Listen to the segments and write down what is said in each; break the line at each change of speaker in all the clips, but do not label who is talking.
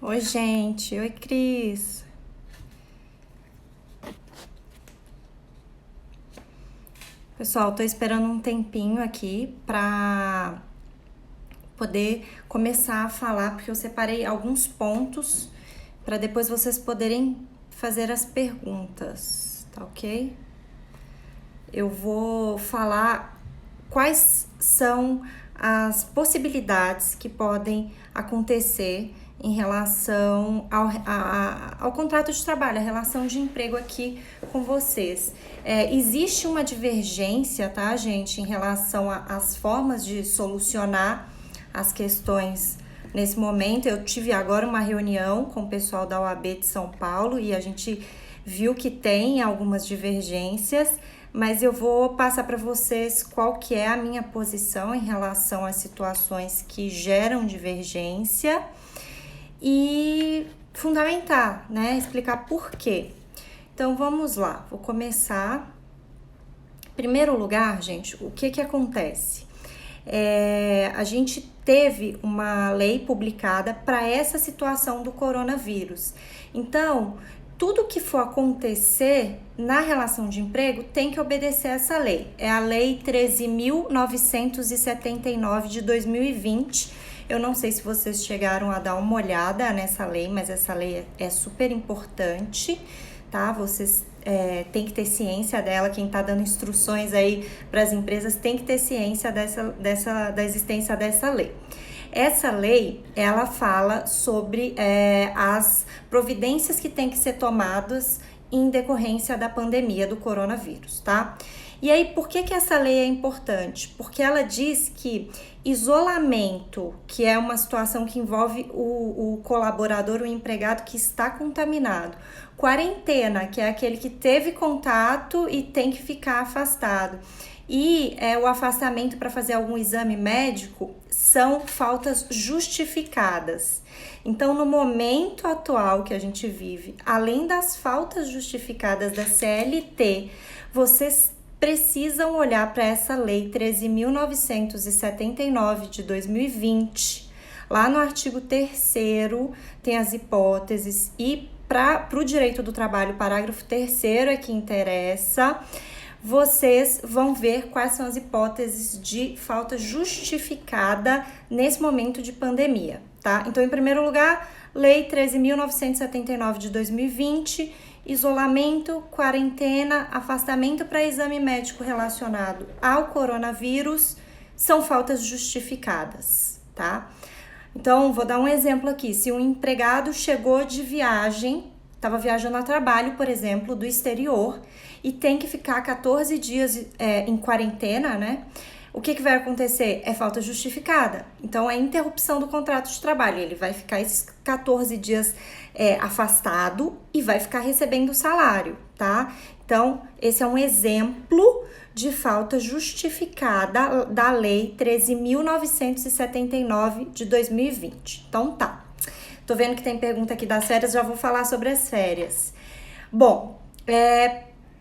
Oi, gente. Oi, Cris. Pessoal, tô esperando um tempinho aqui pra poder começar a falar, porque eu separei alguns pontos para depois vocês poderem fazer as perguntas, tá ok? Eu vou falar quais são as possibilidades que podem acontecer em relação ao contrato de trabalho, a relação de emprego aqui com vocês. Existe uma divergência, tá, gente, em relação às formas de solucionar as questões nesse momento. Eu tive agora uma reunião com o pessoal da OAB de São Paulo e a gente viu que tem algumas divergências, mas eu vou passar para vocês qual que é a minha posição em relação às situações que geram divergência e fundamentar, né? Explicar por quê. Então vamos lá, vou começar. Em primeiro lugar, gente, o que acontece? A gente teve uma lei publicada para essa situação do coronavírus. Então, tudo que for acontecer na relação de emprego tem que obedecer essa lei. É a Lei 13.979 de 2020. Eu não sei se vocês chegaram a dar uma olhada nessa lei, mas essa lei é super importante, tá? Vocês tem que ter ciência dela. Quem está dando instruções aí para as empresas tem que ter ciência da existência dessa lei. Essa lei, ela fala sobre as providências que têm que ser tomadas em decorrência da pandemia do coronavírus, tá? E aí, por que essa lei é importante? Porque ela diz que isolamento, que é uma situação que envolve o colaborador, o empregado que está contaminado. Quarentena, que é aquele que teve contato e tem que ficar afastado. E o afastamento para fazer algum exame médico são faltas justificadas. Então, no momento atual que a gente vive, além das faltas justificadas da CLT, vocês precisam olhar para essa lei 13.979 de 2020. Lá no artigo 3º tem as hipóteses e para o direito do trabalho, parágrafo 3º é que interessa. Vocês vão ver quais são as hipóteses de falta justificada nesse momento de pandemia, tá? Então, em primeiro lugar, Lei 13.979 de 2020, isolamento, quarentena, afastamento para exame médico relacionado ao coronavírus são faltas justificadas, tá? Então, vou dar um exemplo aqui. Se um empregado chegou de viagem, estava viajando a trabalho, por exemplo, do exterior, e tem que ficar 14 dias em quarentena, né? O que vai acontecer? É falta justificada. Então, é interrupção do contrato de trabalho. Ele vai ficar esses 14 dias afastado e vai ficar recebendo salário, tá? Então, esse é um exemplo de falta justificada da Lei 13.979 de 2020. Então, tá. Tô vendo que tem pergunta aqui das férias, já vou falar sobre as férias. Bom,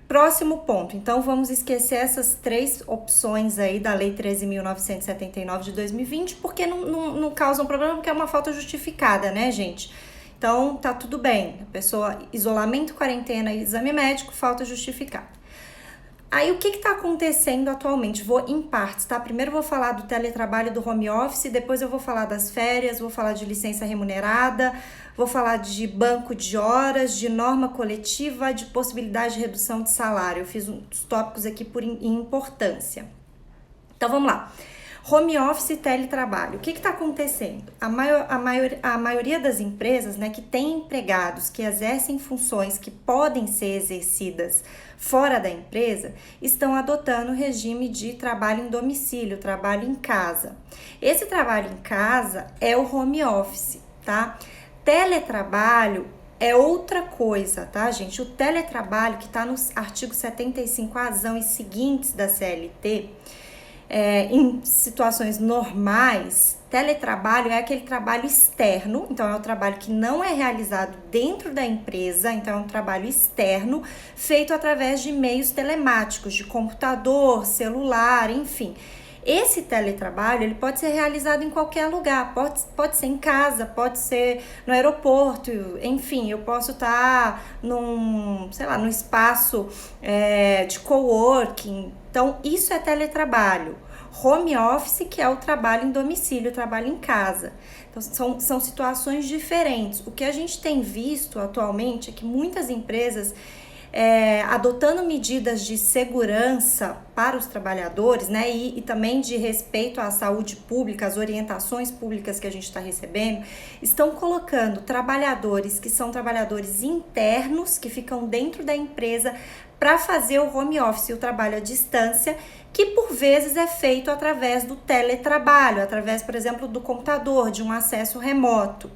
próximo ponto. Então, vamos esquecer essas três opções aí da Lei 13.979 de 2020, porque não causam problema, porque é uma falta justificada, né, gente? Então, tá tudo bem. A pessoa, isolamento, quarentena e exame médico, falta justificada. Aí, o que está acontecendo atualmente? Vou em partes, tá? Primeiro vou falar do teletrabalho, do home office, depois eu vou falar das férias, vou falar de licença remunerada, vou falar de banco de horas, de norma coletiva, de possibilidade de redução de salário. Eu fiz uns tópicos aqui em importância. Então, vamos lá. Home office e teletrabalho. O que está acontecendo? A maioria das empresas, né, que tem empregados que exercem funções que podem ser exercidas fora da empresa, estão adotando o regime de trabalho em domicílio, trabalho em casa. Esse trabalho em casa é o home office, tá? Teletrabalho é outra coisa, tá, gente? O teletrabalho, que está no artigo 75A e seguintes da CLT, em situações normais, teletrabalho é aquele trabalho externo, então é um trabalho que não é realizado dentro da empresa, então é um trabalho externo, feito através de meios telemáticos, de computador, celular, enfim. Esse teletrabalho, ele pode ser realizado em qualquer lugar, pode ser em casa, pode ser no aeroporto, enfim, eu posso estar num espaço de coworking. Então, isso é teletrabalho. Home office, que é o trabalho em domicílio, o trabalho em casa. Então, são situações diferentes. O que a gente tem visto atualmente é que muitas empresas, adotando medidas de segurança para os trabalhadores, né, e também de respeito à saúde pública, às orientações públicas que a gente está recebendo, estão colocando trabalhadores que são trabalhadores internos, que ficam dentro da empresa, para fazer o home office, o trabalho à distância, que por vezes é feito através do teletrabalho, através, por exemplo, do computador, de um acesso remoto,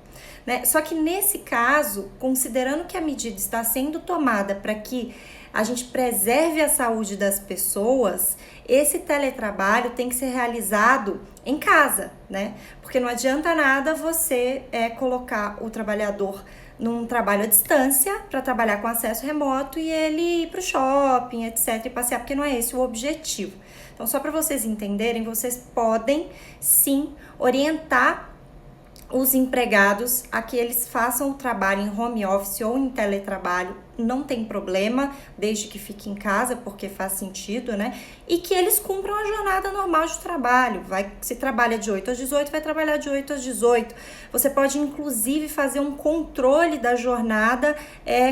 né? Só que nesse caso, considerando que a medida está sendo tomada para que a gente preserve a saúde das pessoas, esse teletrabalho tem que ser realizado em casa, né? Porque não adianta nada você colocar o trabalhador num trabalho à distância para trabalhar com acesso remoto e ele ir para o shopping, etc, e passear, porque não é esse o objetivo. Então, só para vocês entenderem, vocês podem sim orientar os empregados a que eles façam o trabalho em home office ou em teletrabalho, não tem problema, desde que fique em casa, porque faz sentido, né? E que eles cumpram a jornada normal de trabalho. Se trabalha de 8 às 18, vai trabalhar de 8 às 18. Você pode, inclusive, fazer um controle da jornada,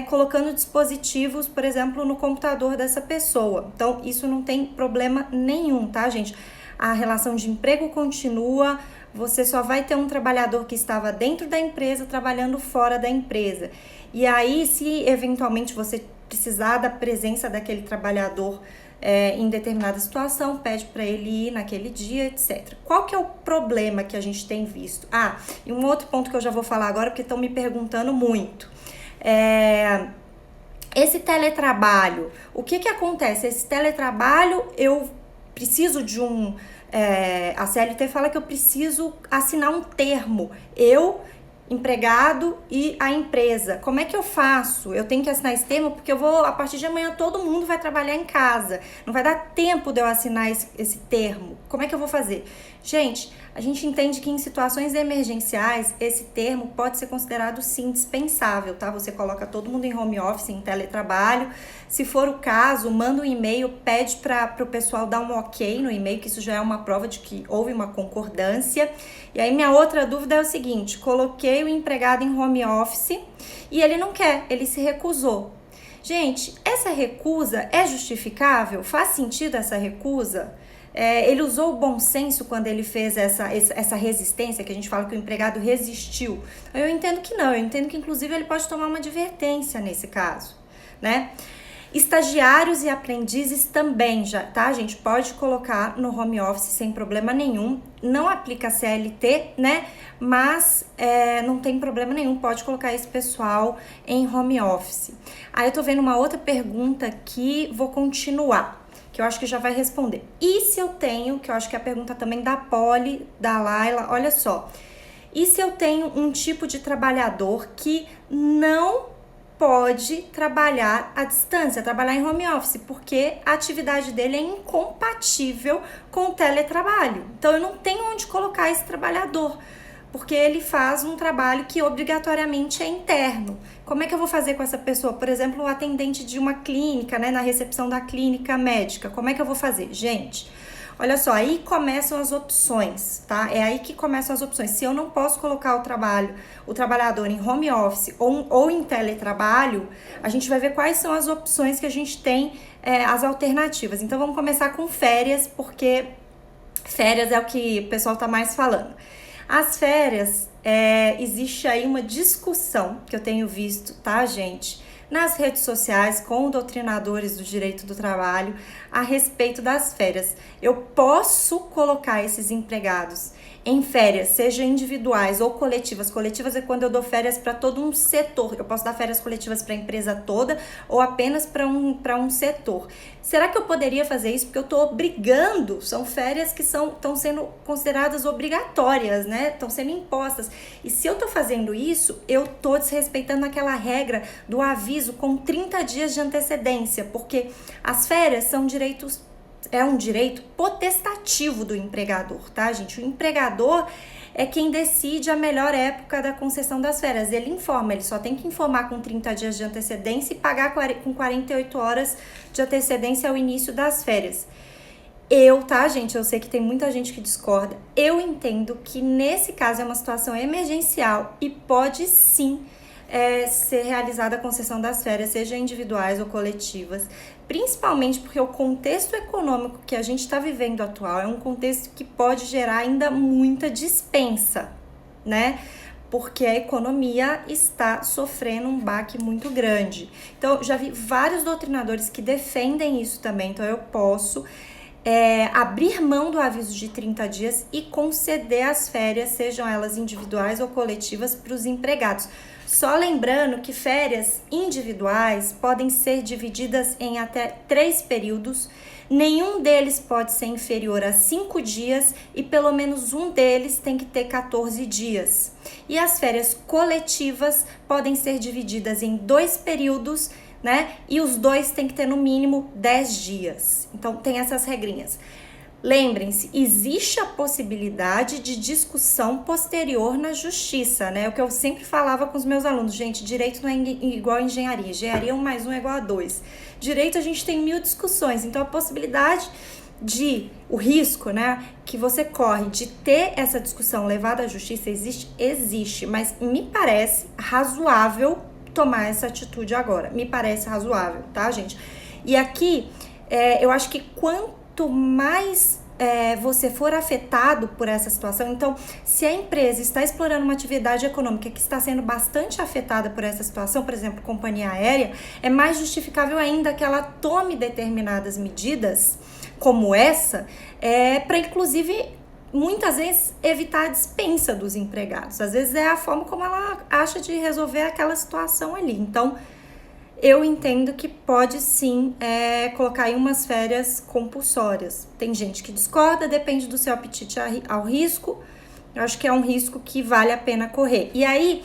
colocando dispositivos, por exemplo, no computador dessa pessoa. Então, isso não tem problema nenhum, tá, gente? A relação de emprego continua. Você só vai ter um trabalhador que estava dentro da empresa trabalhando fora da empresa. E aí, se eventualmente você precisar da presença daquele trabalhador em determinada situação, pede para ele ir naquele dia, etc. Qual que é o problema que a gente tem visto? E um outro ponto que eu já vou falar agora, porque estão me perguntando muito. Esse teletrabalho, o que acontece? Esse teletrabalho, eu preciso de a CLT fala que eu preciso assinar um termo, eu, empregado e a empresa. Como é que eu faço? Eu tenho que assinar esse termo porque a partir de amanhã todo mundo vai trabalhar em casa. Não vai dar tempo de eu assinar esse termo. Como é que eu vou fazer? Gente, a gente entende que em situações emergenciais, esse termo pode ser considerado sim dispensável, tá? Você coloca todo mundo em home office, em teletrabalho. Se for o caso, manda um e-mail, pede para o pessoal dar um ok no e-mail, que isso já é uma prova de que houve uma concordância. E aí minha outra dúvida é o seguinte: coloquei o empregado em home office e ele não quer, ele se recusou. Gente, essa recusa é justificável? Faz sentido essa recusa? Ele usou o bom senso quando ele fez essa resistência, que a gente fala que o empregado resistiu? Eu entendo que não, eu entendo que inclusive ele pode tomar uma advertência nesse caso, né? Estagiários e aprendizes também tá, gente? Pode colocar no home office sem problema nenhum, não aplica CLT, né? Mas não tem problema nenhum, pode colocar esse pessoal em home office. Aí eu tô vendo uma outra pergunta aqui, vou continuar, que eu acho que já vai responder. E se eu tenho, que eu acho que é a pergunta também da Polly, da Laila, olha só. E se eu tenho um tipo de trabalhador que não pode trabalhar à distância, trabalhar em home office, porque a atividade dele é incompatível com o teletrabalho. Então, eu não tenho onde colocar esse trabalhador, porque ele faz um trabalho que obrigatoriamente é interno. Como é que eu vou fazer com essa pessoa? Por exemplo, o atendente de uma clínica, né, na recepção da clínica médica. Como é que eu vou fazer? Gente, olha só, aí começam as opções, tá? É aí que começam as opções. Se eu não posso colocar o trabalhador em home office ou em teletrabalho, a gente vai ver quais são as opções que a gente tem, as alternativas. Então, vamos começar com férias, porque férias é o que o pessoal tá mais falando. As férias, existe aí uma discussão que eu tenho visto, tá, gente? Nas redes sociais, com doutrinadores do direito do trabalho, a respeito das férias. Eu posso colocar esses empregados em férias, seja individuais ou coletivas. Coletivas é quando eu dou férias para todo um setor. Eu posso dar férias coletivas para a empresa toda ou apenas para um setor. Será que eu poderia fazer isso? Porque eu estou obrigando, são férias que estão sendo consideradas obrigatórias, né? Estão sendo impostas. E se eu estou fazendo isso, eu estou desrespeitando aquela regra do aviso com 30 dias de antecedência, porque as férias são direitos é um direito potestativo do empregador, tá, gente? O empregador é quem decide a melhor época da concessão das férias. Ele informa, ele só tem que informar com 30 dias de antecedência e pagar com 48 horas de antecedência ao início das férias. Tá, gente, eu sei que tem muita gente que discorda. Eu entendo que nesse caso é uma situação emergencial e pode sim ser realizada a concessão das férias, seja individuais ou coletivas, principalmente porque o contexto econômico que a gente está vivendo atual é um contexto que pode gerar ainda muita dispensa, né? Porque a economia está sofrendo um baque muito grande. Então, já vi vários doutrinadores que defendem isso também, então eu posso abrir mão do aviso de 30 dias e conceder as férias, sejam elas individuais ou coletivas, para os empregados. Só lembrando que férias individuais podem ser divididas em até 3 períodos, nenhum deles pode ser inferior a 5 dias e pelo menos um deles tem que ter 14 dias. E as férias coletivas podem ser divididas em 2 períodos, né? E os 2 têm que ter no mínimo 10 dias. Então tem essas regrinhas. Lembrem-se, existe a possibilidade de discussão posterior na justiça, né? O que eu sempre falava com os meus alunos, gente, direito não é igual a engenharia. Engenharia 1 mais 1 é igual a 2. Direito a gente tem 1000 discussões, então a possibilidade o risco, né, que você corre de ter essa discussão levada à justiça existe, mas me parece razoável tomar essa atitude agora. Me parece razoável, tá, gente? E aqui, eu acho que quanto mais você for afetado por essa situação, então, se a empresa está explorando uma atividade econômica que está sendo bastante afetada por essa situação, por exemplo, companhia aérea, é mais justificável ainda que ela tome determinadas medidas, como essa, para inclusive, muitas vezes, evitar a dispensa dos empregados. Às vezes é a forma como ela acha de resolver aquela situação ali. Então, eu entendo que pode sim colocar aí umas férias compulsórias. Tem gente que discorda, depende do seu apetite ao risco. Eu acho que é um risco que vale a pena correr. E aí,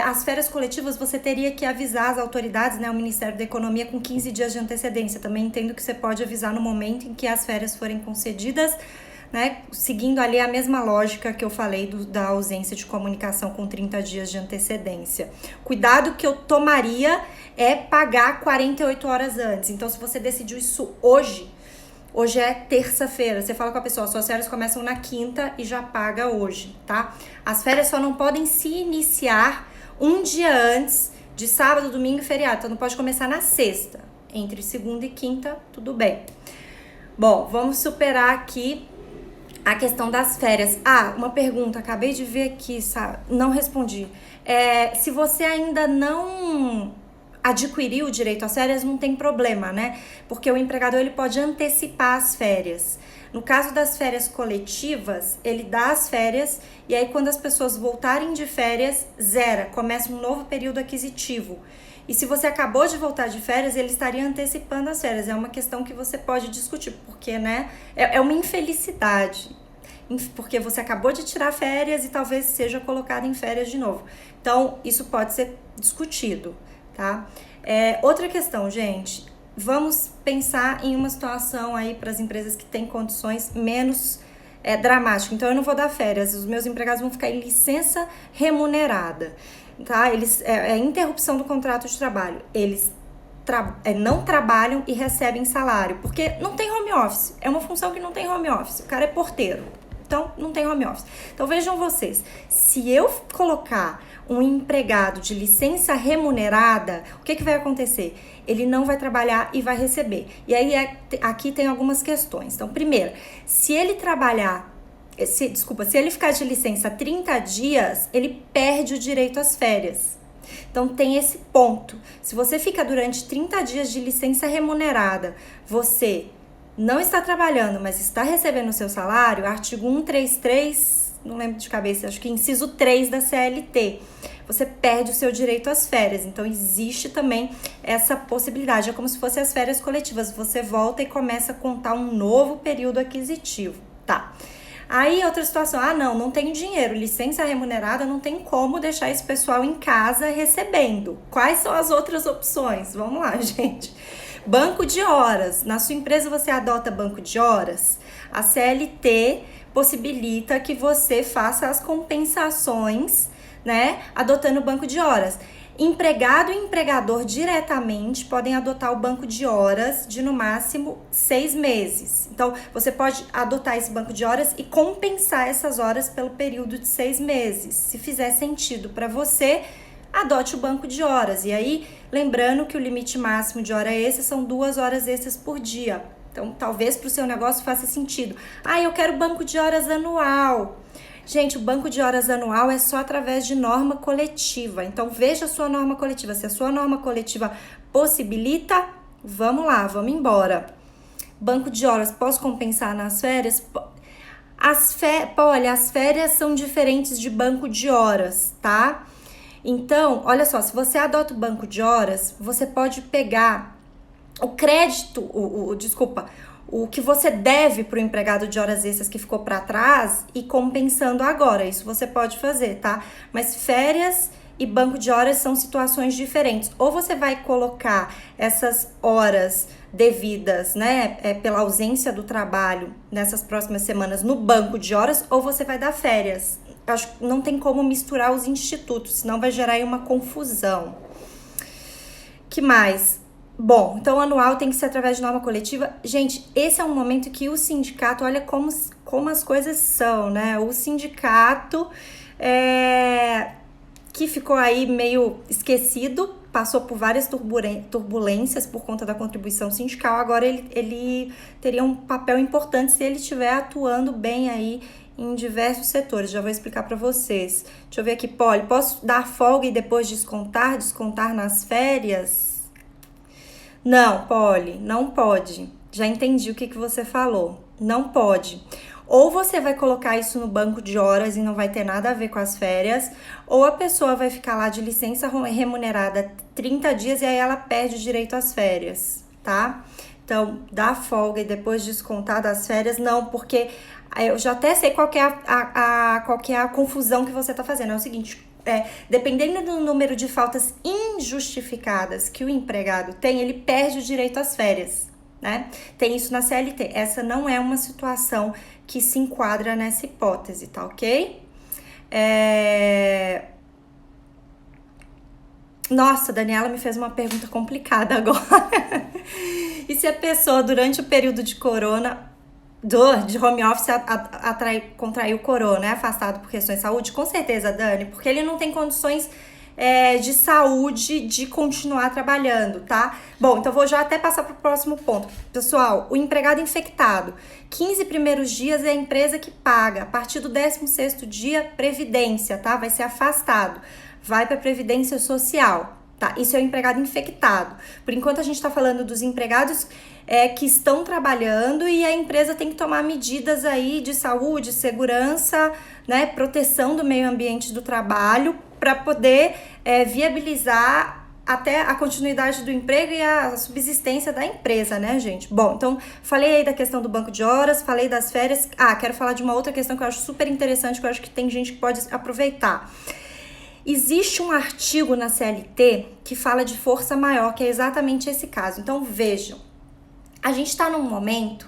as férias coletivas você teria que avisar as autoridades, né, o Ministério da Economia, com 15 dias de antecedência. Também entendo que você pode avisar no momento em que as férias forem concedidas, né, seguindo ali a mesma lógica que eu falei da ausência de comunicação com 30 dias de antecedência. Cuidado que eu tomaria é pagar 48 horas antes. Então, se você decidiu isso hoje é terça-feira, você fala com a pessoa, suas férias começam na quinta e já paga hoje, tá? As férias só não podem se iniciar um dia antes de sábado, domingo e feriado, então não pode começar na sexta. Entre segunda e quinta, tudo bem. Bom, vamos superar aqui a questão das férias. Uma pergunta, acabei de ver aqui, não respondi. Se você ainda não adquiriu o direito às férias, não tem problema, né? Porque o empregador ele pode antecipar as férias. No caso das férias coletivas, ele dá as férias e aí quando as pessoas voltarem de férias, zera, começa um novo período aquisitivo. E se você acabou de voltar de férias, ele estaria antecipando as férias. É uma questão que você pode discutir, porque, né, é uma infelicidade. Porque você acabou de tirar férias e talvez seja colocado em férias de novo. Então, isso pode ser discutido, tá? Outra questão, gente, vamos pensar em uma situação aí para as empresas que têm condições menos dramáticas. Então, eu não vou dar férias, os meus empregados vão ficar em licença remunerada, tá? Interrupção do contrato de trabalho. Eles não trabalham e recebem salário, porque não tem home office. É uma função que não tem home office. O cara é porteiro, então não tem home office. Então, vejam vocês, se eu colocar um empregado de licença remunerada, o que vai acontecer? Ele não vai trabalhar e vai receber. E aí, aqui tem algumas questões. Então, primeiro, se ele ficar de licença 30 dias, ele perde o direito às férias. Então, tem esse ponto. Se você fica durante 30 dias de licença remunerada, você não está trabalhando, mas está recebendo o seu salário, artigo 133, não lembro de cabeça, acho que inciso 3 da CLT, você perde o seu direito às férias. Então, existe também essa possibilidade. É como se fossem as férias coletivas. Você volta e começa a contar um novo período aquisitivo, tá? Aí, outra situação, não tenho dinheiro, licença remunerada, não tem como deixar esse pessoal em casa recebendo. Quais são as outras opções? Vamos lá, gente. Banco de horas. Na sua empresa você adota banco de horas? A CLT possibilita que você faça as compensações, né, adotando o banco de horas. Empregado e empregador diretamente podem adotar o banco de horas de no máximo 6 meses. Então, você pode adotar esse banco de horas e compensar essas horas pelo período de 6 meses. Se fizer sentido para você, adote o banco de horas. E aí, lembrando que o limite máximo de hora extra são 2 horas extras por dia. Então, talvez para o seu negócio faça sentido. Eu quero banco de horas anual. Gente, o banco de horas anual é só através de norma coletiva. Então, veja a sua norma coletiva. Se a sua norma coletiva possibilita, vamos lá, vamos embora. Banco de horas, posso compensar nas férias? Olha, as férias são diferentes de banco de horas, tá? Então, olha só, se você adota o banco de horas, você pode pegar o crédito, o que você deve para o empregado de horas extras que ficou para trás e compensando agora. Isso você pode fazer, tá? Mas férias e banco de horas são situações diferentes. Ou você vai colocar essas horas devidas, né, pela ausência do trabalho nessas próximas semanas no banco de horas, ou você vai dar férias. Acho que não tem como misturar os institutos, senão vai gerar aí uma confusão. Que mais? Bom, então anual tem que ser através de norma coletiva. Gente, esse é um momento que o sindicato, olha como as coisas são, né? O sindicato que ficou aí meio esquecido, passou por várias turbulências por conta da contribuição sindical, agora ele teria um papel importante se ele estiver atuando bem aí em diversos setores. Já vou explicar para vocês. Deixa eu ver aqui, Poli, posso dar folga e depois descontar nas férias? Não, Poli, não pode. Já entendi o que você falou. Não pode. Ou você vai colocar isso no banco de horas e não vai ter nada a ver com as férias, ou a pessoa vai ficar lá de licença remunerada 30 dias e aí ela perde o direito às férias, tá? Então, dá folga e depois descontar das férias, não, porque eu já até sei qual que é a confusão que você tá fazendo. É o seguinte, dependendo do número de faltas injustificadas que o empregado tem, ele perde o direito às férias, né? Tem isso na CLT. Essa não é uma situação que se enquadra nessa hipótese, tá ok? Nossa, Daniela me fez uma pergunta complicada agora. E se a pessoa, durante o período de corona, de home office, contraiu corona, é afastado por questões de saúde? Com certeza, Dani, porque ele não tem condições de saúde de continuar trabalhando, tá? Bom, então vou já até passar para o próximo ponto. Pessoal, o empregado infectado, 15 primeiros dias é a empresa que paga. A partir do 16º dia, previdência, tá? Vai ser afastado. Vai para previdência social, tá? Isso é o empregado infectado. Por enquanto a gente tá falando dos empregados que estão trabalhando e a empresa tem que tomar medidas aí de saúde, segurança, né? Proteção do meio ambiente do trabalho para poder viabilizar até a continuidade do emprego e a subsistência da empresa, né, gente? Bom, então, falei aí da questão do banco de horas, falei das férias. Quero falar de uma outra questão que eu acho super interessante, que eu acho que tem gente que pode aproveitar. Existe um artigo na CLT que fala de força maior, que é exatamente esse caso. Então, vejam, a gente está num momento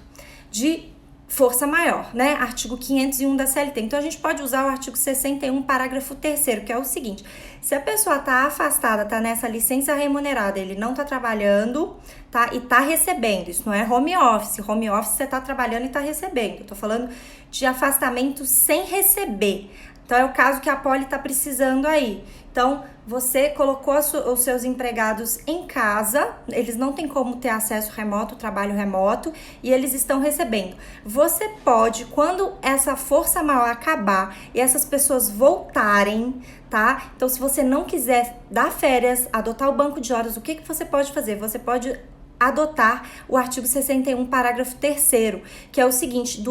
de força maior, né? Artigo 501 da CLT. Então, a gente pode usar o artigo 61, parágrafo 3º, que é o seguinte: se a pessoa tá afastada, tá nessa licença remunerada, ele não tá trabalhando, tá? E tá recebendo. Isso não é home office. Home office você tá trabalhando e tá recebendo. Eu tô falando de afastamento sem receber. Então, é o caso que a Poli tá precisando aí. Então, você colocou os seus empregados em casa, eles não têm como ter acesso remoto, trabalho remoto, e eles estão recebendo. Você pode, quando essa força maior acabar e essas pessoas voltarem, tá? Então, se você não quiser dar férias, adotar o banco de horas, o que você pode fazer? Você pode adotar o artigo 61, parágrafo 3º, que é o seguinte: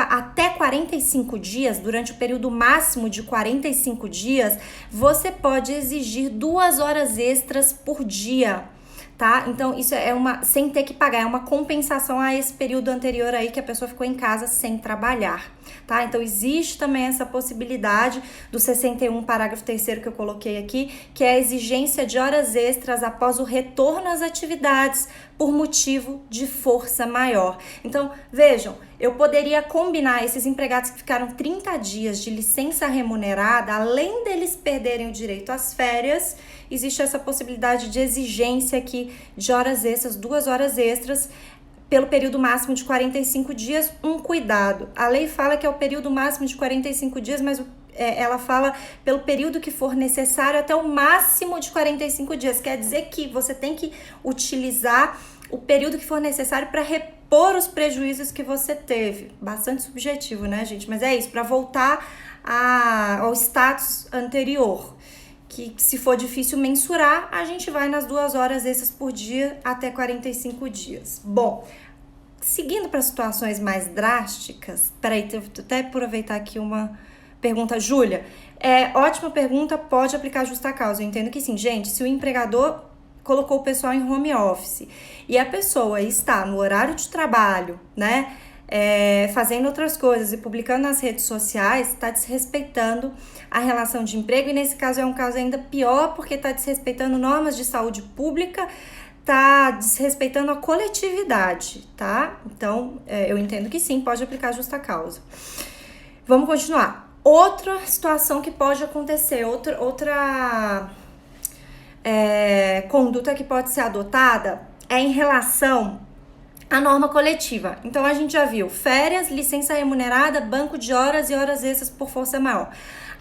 até 45 dias, durante o período máximo de 45 dias, você pode exigir 2 horas extras por dia, tá? Então, isso sem ter que pagar, é uma compensação a esse período anterior aí que a pessoa ficou em casa sem trabalhar. tá? Então, existe também essa possibilidade do 61, parágrafo 3º que eu coloquei aqui, que é a exigência de horas extras após o retorno às atividades por motivo de força maior. Então, vejam, eu poderia combinar esses empregados que ficaram 30 dias de licença remunerada, além deles perderem o direito às férias, existe essa possibilidade de exigência aqui de horas extras, 2 horas extras, pelo período máximo de 45 dias, um cuidado. A lei fala que é o período máximo de 45 dias, mas ela fala pelo período que for necessário até o máximo de 45 dias. Quer dizer que você tem que utilizar o período que for necessário para repor os prejuízos que você teve. Bastante subjetivo, né, gente? Mas é isso, para voltar ao status anterior. Que se for difícil mensurar, a gente vai nas 2 horas extras por dia até 45 dias. Bom, seguindo para situações mais drásticas, peraí, até aproveitar aqui uma pergunta, Júlia. Ótima pergunta, pode aplicar justa causa. Eu entendo que sim, gente, se o empregador colocou o pessoal em home office e a pessoa está no horário de trabalho, né, fazendo outras coisas e publicando nas redes sociais, está desrespeitando a relação de emprego, e nesse caso é um caso ainda pior, porque está desrespeitando normas de saúde pública, está desrespeitando a coletividade, tá? Então, eu entendo que sim, pode aplicar justa causa. Vamos continuar. Outra situação que pode acontecer, outra conduta que pode ser adotada é em relação à norma coletiva. Então, a gente já viu férias, licença remunerada, banco de horas e horas extras por força maior.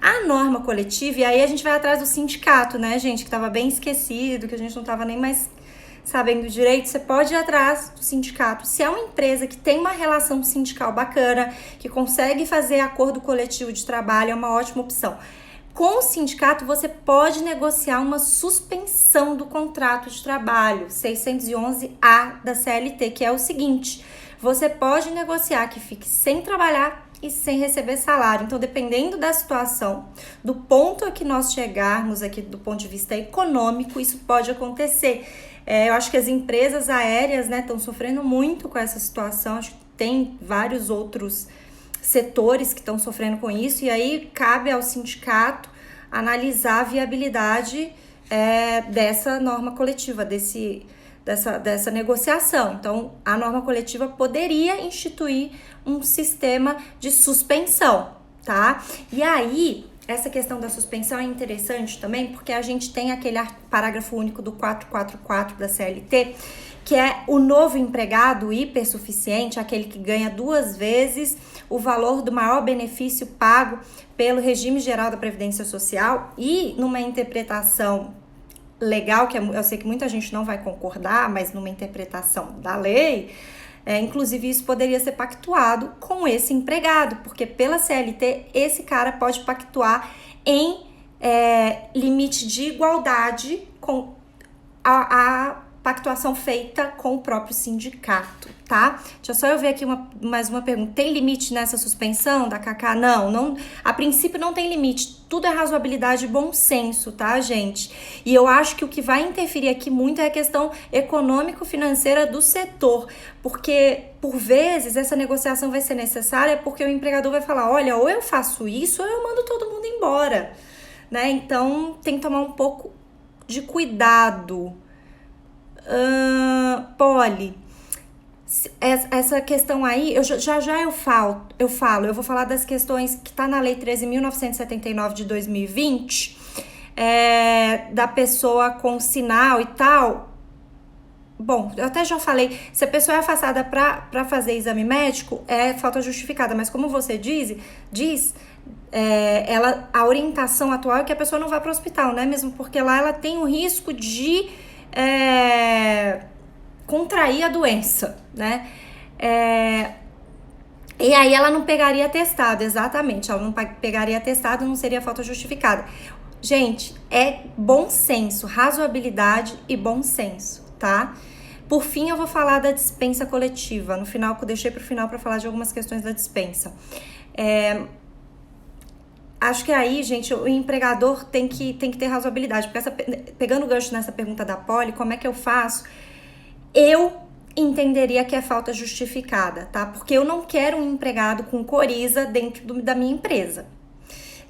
A norma coletiva, e aí a gente vai atrás do sindicato, né, gente, que estava bem esquecido, que a gente não estava nem mais sabendo direito, você pode ir atrás do sindicato. Se é uma empresa que tem uma relação sindical bacana, que consegue fazer acordo coletivo de trabalho, é uma ótima opção. Com o sindicato, você pode negociar uma suspensão do contrato de trabalho, 611A da CLT, que é o seguinte: você pode negociar que fique sem trabalhar e sem receber salário. Então, dependendo da situação, do ponto a que nós chegarmos aqui do ponto de vista econômico, isso pode acontecer. Eu acho que as empresas aéreas, né, estão sofrendo muito com essa situação. Acho que tem vários outros setores que estão sofrendo com isso, e aí cabe ao sindicato analisar a viabilidade dessa norma coletiva, dessa negociação. Então, a norma coletiva poderia instituir um sistema de suspensão, tá? E aí, essa questão da suspensão é interessante também, porque a gente tem aquele parágrafo único do 444 da CLT, que é o novo empregado hipersuficiente, aquele que ganha 2 vezes o valor do maior benefício pago pelo regime geral da Previdência Social, e numa interpretação legal, que eu sei que muita gente não vai concordar, mas numa interpretação da lei, inclusive isso poderia ser pactuado com esse empregado, porque pela CLT esse cara pode pactuar em limite de igualdade com a pactuação feita com o próprio sindicato, tá? Deixa só eu ver aqui mais uma pergunta. Tem limite nessa suspensão da Cacá? Não, a princípio não tem limite. Tudo é razoabilidade e bom senso, tá, gente? E eu acho que o que vai interferir aqui muito é a questão econômico-financeira do setor, porque, por vezes, essa negociação vai ser necessária porque o empregador vai falar, olha, ou eu faço isso ou eu mando todo mundo embora, né? Então, tem que tomar um pouco de cuidado. Poli, essa questão aí, eu vou falar das questões que tá na Lei 13.979 de 2020, da pessoa com sinal e tal. Bom, eu até já falei, se a pessoa é afastada para fazer exame médico, é falta justificada, mas como você diz, a orientação atual é que a pessoa não vá para o hospital, né? Mesmo porque lá ela tem o risco de contrair a doença, né? E aí ela não pegaria atestado, exatamente, ela não pegaria atestado, não seria falta justificada. Gente, é bom senso, razoabilidade e bom senso, tá? Por fim, eu vou falar da dispensa coletiva, no final, que eu deixei pro final para falar de algumas questões da dispensa. Acho que aí, gente, o empregador tem que ter razoabilidade, porque pegando o gancho nessa pergunta da Poli, como é que eu faço? Eu entenderia que é falta justificada, tá? Porque eu não quero um empregado com coriza dentro da minha empresa.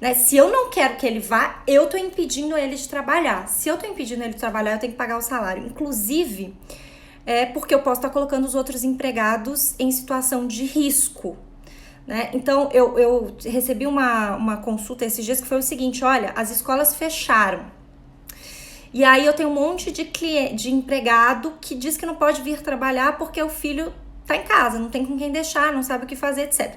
Né? Se eu não quero que ele vá, eu tô impedindo ele de trabalhar. Se eu tô impedindo ele de trabalhar, eu tenho que pagar o salário. Inclusive, porque eu posso estar colocando os outros empregados em situação de risco. Né? Então, eu recebi uma consulta esses dias que foi o seguinte: olha, as escolas fecharam. E aí eu tenho um monte de empregado que diz que não pode vir trabalhar porque o filho tá em casa, não tem com quem deixar, não sabe o que fazer, etc.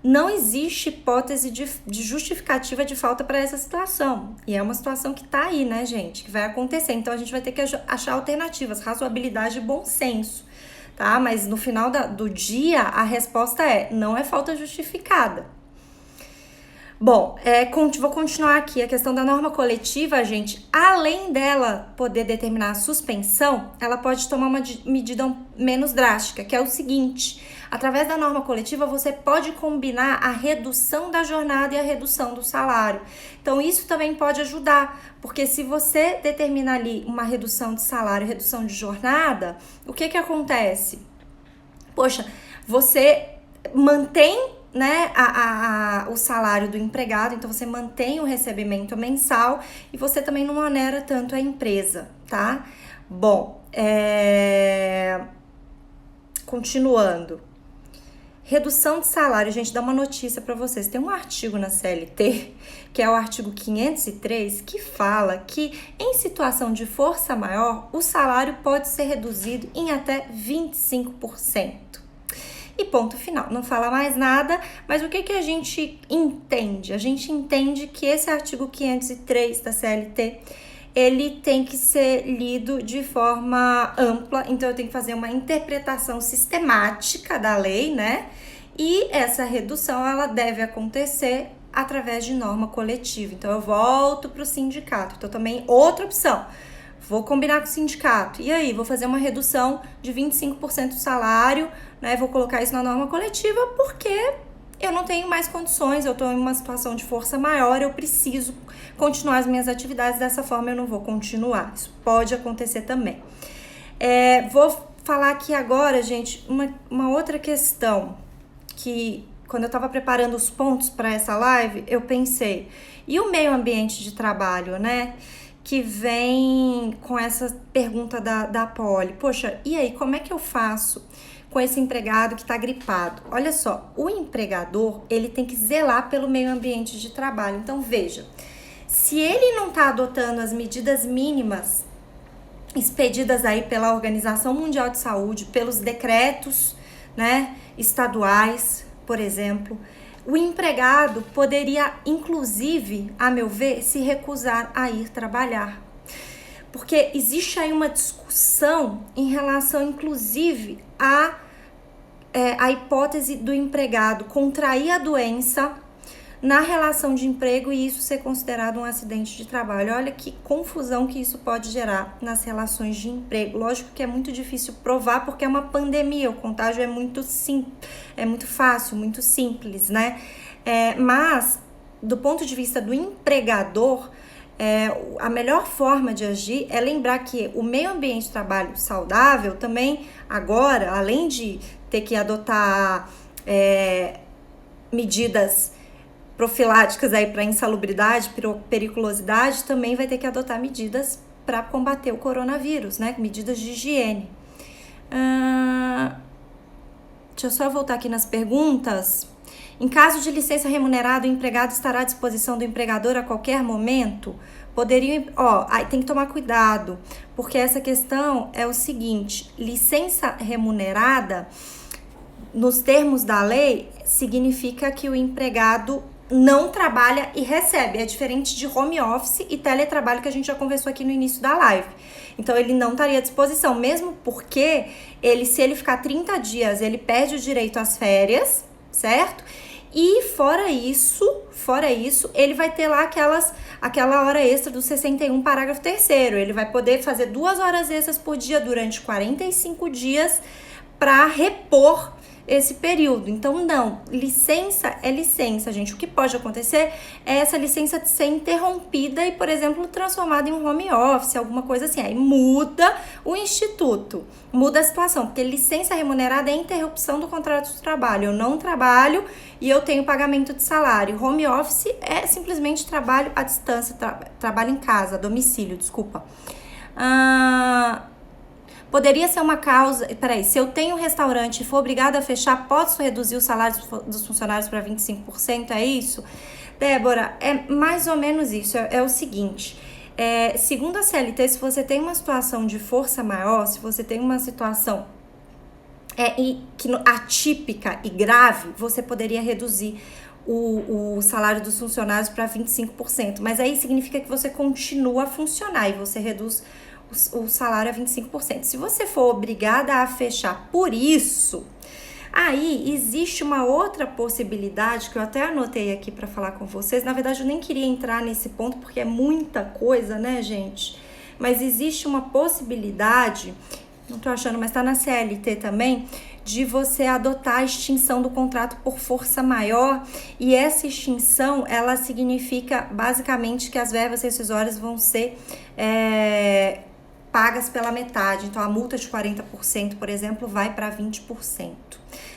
Não existe hipótese de justificativa de falta para essa situação. E é uma situação que tá aí, né, gente? Que vai acontecer. Então, a gente vai ter que achar alternativas, razoabilidade e bom senso, tá? Mas no final do dia, a resposta não é falta justificada. Bom, vou continuar aqui. A questão da norma coletiva, gente, além dela poder determinar a suspensão, ela pode tomar uma medida menos drástica, que é o seguinte: através da norma coletiva, você pode combinar a redução da jornada e a redução do salário. Então, isso também pode ajudar, porque se você determina ali uma redução de salário e redução de jornada, o que acontece? Poxa, você mantém, né, o salário do empregado, então você mantém o recebimento mensal e você também não onera tanto a empresa, tá? Bom, continuando. Redução de salário, gente, dá uma notícia para vocês. Tem um artigo na CLT, que é o artigo 503, que fala que em situação de força maior, o salário pode ser reduzido em até 25%. E ponto final, não fala mais nada, mas o que a gente entende? A gente entende que esse artigo 503 da CLT, ele tem que ser lido de forma ampla, então eu tenho que fazer uma interpretação sistemática da lei, né? E essa redução, ela deve acontecer através de norma coletiva. Então eu volto para o sindicato, então também outra opção. Vou combinar com o sindicato. E aí, vou fazer uma redução de 25% do salário, né? Vou colocar isso na norma coletiva porque eu não tenho mais condições, eu estou em uma situação de força maior, eu preciso continuar as minhas atividades, dessa forma eu não vou continuar. Isso pode acontecer também. Vou falar aqui agora, gente, uma outra questão que, quando eu estava preparando os pontos para essa live, eu pensei, e o meio ambiente de trabalho, né? Que vem com essa pergunta da Poli. Poxa, e aí, como é que eu faço com esse empregado que está gripado? Olha só, o empregador, ele tem que zelar pelo meio ambiente de trabalho. Então, veja, se ele não está adotando as medidas mínimas expedidas aí pela Organização Mundial de Saúde, pelos decretos, né, estaduais, por exemplo, o empregado poderia, inclusive, a meu ver, se recusar a ir trabalhar. Porque existe aí uma discussão em relação, inclusive, a hipótese do empregado contrair a doença na relação de emprego e isso ser considerado um acidente de trabalho. Olha que confusão que isso pode gerar nas relações de emprego. Lógico que é muito difícil provar porque é uma pandemia, o contágio é muito fácil, muito simples, né? Mas, do ponto de vista do empregador, a melhor forma de agir é lembrar que o meio ambiente de trabalho saudável também, agora, além de ter que adotar medidas profiláticas aí para insalubridade, periculosidade, também vai ter que adotar medidas para combater o coronavírus, né? Medidas de higiene. Deixa eu só voltar aqui nas perguntas. Em caso de licença remunerada, o empregado estará à disposição do empregador a qualquer momento? Aí tem que tomar cuidado, porque essa questão é o seguinte: licença remunerada, nos termos da lei, significa que o empregado não trabalha e recebe. É diferente de home office e teletrabalho que a gente já conversou aqui no início da live. Então, ele não estaria à disposição, mesmo porque se ele ficar 30 dias, ele perde o direito às férias, certo? E fora isso, ele vai ter lá aquela hora extra do 61, parágrafo 3º. Ele vai poder fazer 2 horas extras por dia durante 45 dias para repor esse período. Então, não, licença é licença, gente. O que pode acontecer é essa licença ser interrompida e, por exemplo, transformada em um home office, alguma coisa assim. Aí muda o instituto, muda a situação, porque licença remunerada é interrupção do contrato de trabalho. Eu não trabalho e eu tenho pagamento de salário. Home office é simplesmente trabalho à distância, trabalho em casa, domicílio, desculpa. Poderia ser uma causa... Peraí, se eu tenho um restaurante e for obrigada a fechar, posso reduzir o salário dos funcionários para 25%? É isso? Débora, é mais ou menos isso. É o seguinte... segundo a CLT, se você tem uma situação de força maior, se você tem uma situação atípica e grave, você poderia reduzir o salário dos funcionários para 25%. Mas aí significa que você continua a funcionar e você reduz o salário a 25%. Se você for obrigada a fechar por isso, aí existe uma outra possibilidade que eu até anotei aqui para falar com vocês. Na verdade, eu nem queria entrar nesse ponto porque é muita coisa, né, gente? Mas existe uma possibilidade, não tô achando, mas tá na CLT também, de você adotar a extinção do contrato por força maior. E essa extinção, ela significa basicamente que as verbas rescisórias vão ser pagas pela metade. Então, a multa de 40%, por exemplo, vai para 20%.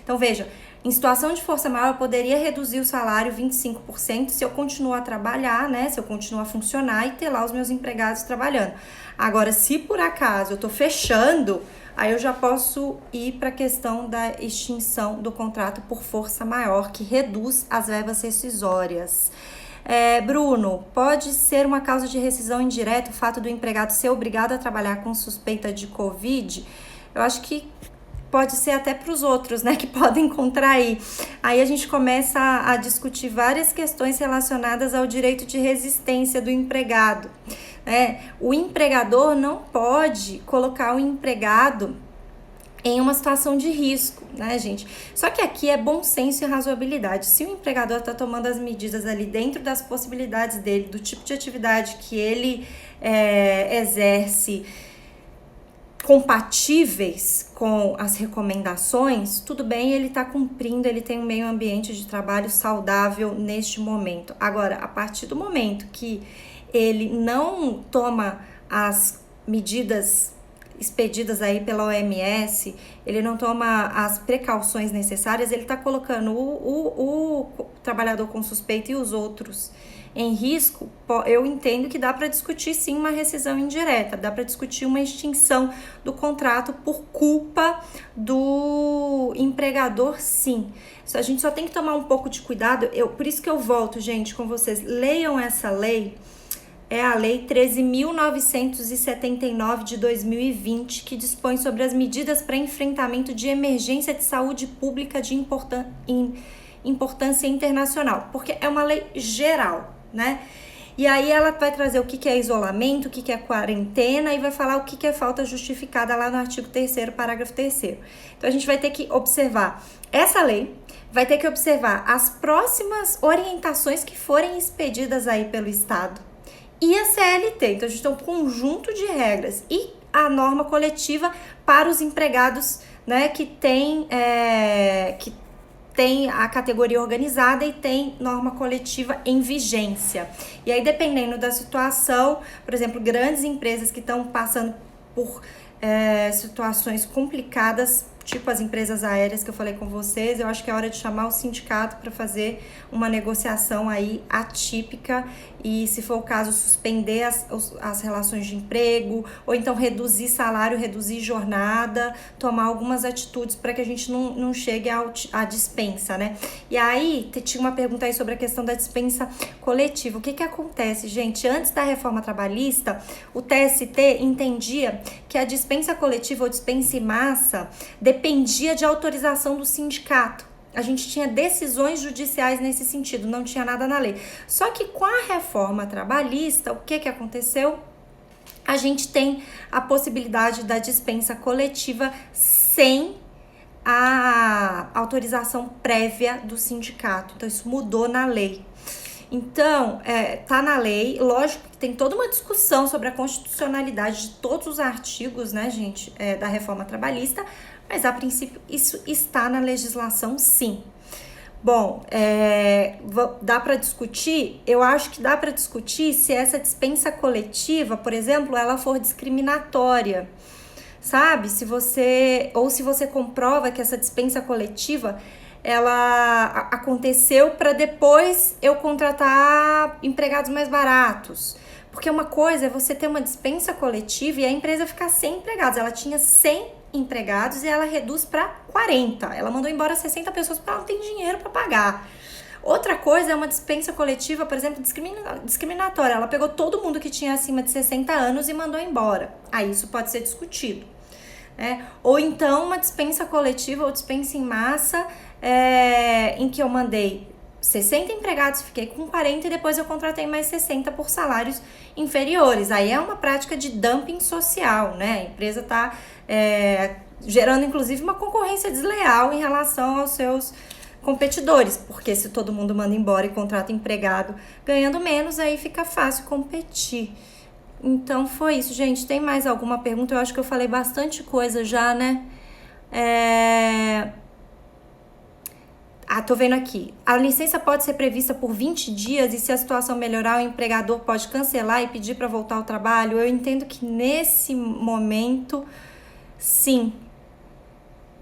Então, veja, em situação de força maior, eu poderia reduzir o salário 25% se eu continuar a trabalhar, né? Se eu continuar a funcionar e ter lá os meus empregados trabalhando. Agora, se por acaso eu tô fechando, aí eu já posso ir para a questão da extinção do contrato por força maior, que reduz as verbas rescisórias. Bruno, pode ser uma causa de rescisão indireta o fato do empregado ser obrigado a trabalhar com suspeita de Covid? Eu acho que pode ser até para os outros, né, que podem contrair. Aí a gente começa a discutir várias questões relacionadas ao direito de resistência do empregado. O empregador não pode colocar o empregado em uma situação de risco, né, gente? Só que aqui é bom senso e razoabilidade. Se o empregador está tomando as medidas ali dentro das possibilidades dele, do tipo de atividade que ele exerce, compatíveis com as recomendações, tudo bem, ele está cumprindo, ele tem um meio ambiente de trabalho saudável neste momento. Agora, a partir do momento que ele não toma as medidas expedidas aí pela OMS, ele não toma as precauções necessárias, ele está colocando o trabalhador com suspeita e os outros em risco. Eu entendo que dá para discutir sim uma rescisão indireta, dá para discutir uma extinção do contrato por culpa do empregador, sim. A gente só tem que tomar um pouco de cuidado. Por isso que eu volto, gente, com vocês, leiam essa lei. É a Lei 13.979 de 2020, que dispõe sobre as medidas para enfrentamento de emergência de saúde pública de importância internacional, porque é uma lei geral, né? E aí ela vai trazer o que é isolamento, o que é quarentena e vai falar o que é falta justificada lá no artigo 3º, parágrafo 3º. Então a gente vai ter que observar essa lei, vai ter que observar as próximas orientações que forem expedidas aí pelo Estado, e a CLT. Então, a gente tem um conjunto de regras e a norma coletiva para os empregados, né, que tem a categoria organizada e tem norma coletiva em vigência. E aí, dependendo da situação, por exemplo, grandes empresas que estão passando por situações complicadas, tipo as empresas aéreas que eu falei com vocês, eu acho que é hora de chamar o sindicato para fazer uma negociação aí atípica e, se for o caso, suspender as relações de emprego, ou então reduzir salário, reduzir jornada, tomar algumas atitudes para que a gente não chegue à dispensa, né? E aí, tinha uma pergunta aí sobre a questão da dispensa coletiva. O que acontece, gente? Antes da reforma trabalhista, o TST entendia que a dispensa coletiva ou dispensa em massa dependia de autorização do sindicato. A gente tinha decisões judiciais nesse sentido, não tinha nada na lei. Só que com a reforma trabalhista, o que aconteceu? A gente tem a possibilidade da dispensa coletiva sem a autorização prévia do sindicato. Então, isso mudou na lei. Então, tá na lei, lógico que tem toda uma discussão sobre a constitucionalidade de todos os artigos, né, gente, da reforma trabalhista, mas a princípio isso está na legislação, sim. Bom, dá para discutir? Eu acho que dá para discutir se essa dispensa coletiva, por exemplo, ela for discriminatória, sabe? Se você comprova que essa dispensa coletiva ela aconteceu para depois eu contratar empregados mais baratos. Porque uma coisa é você ter uma dispensa coletiva e a empresa ficar sem empregados. Ela tinha 100 empregados e ela reduz para 40. Ela mandou embora 60 pessoas porque ela não tem dinheiro para pagar. Outra coisa é uma dispensa coletiva, por exemplo, discriminatória. Ela pegou todo mundo que tinha acima de 60 anos e mandou embora. Aí isso pode ser discutido. Ou então uma dispensa coletiva ou dispensa em massa, em que eu mandei 60 empregados, fiquei com 40 e depois eu contratei mais 60 por salários inferiores. Aí é uma prática de dumping social, né? A empresa está gerando inclusive uma concorrência desleal em relação aos seus competidores, porque se todo mundo manda embora e contrata empregado ganhando menos, aí fica fácil competir. Então foi isso, gente. Tem mais alguma pergunta? Eu acho que eu falei bastante coisa já, né? Tô vendo aqui. A licença pode ser prevista por 20 dias e se a situação melhorar, o empregador pode cancelar e pedir para voltar ao trabalho? Eu entendo que nesse momento, sim.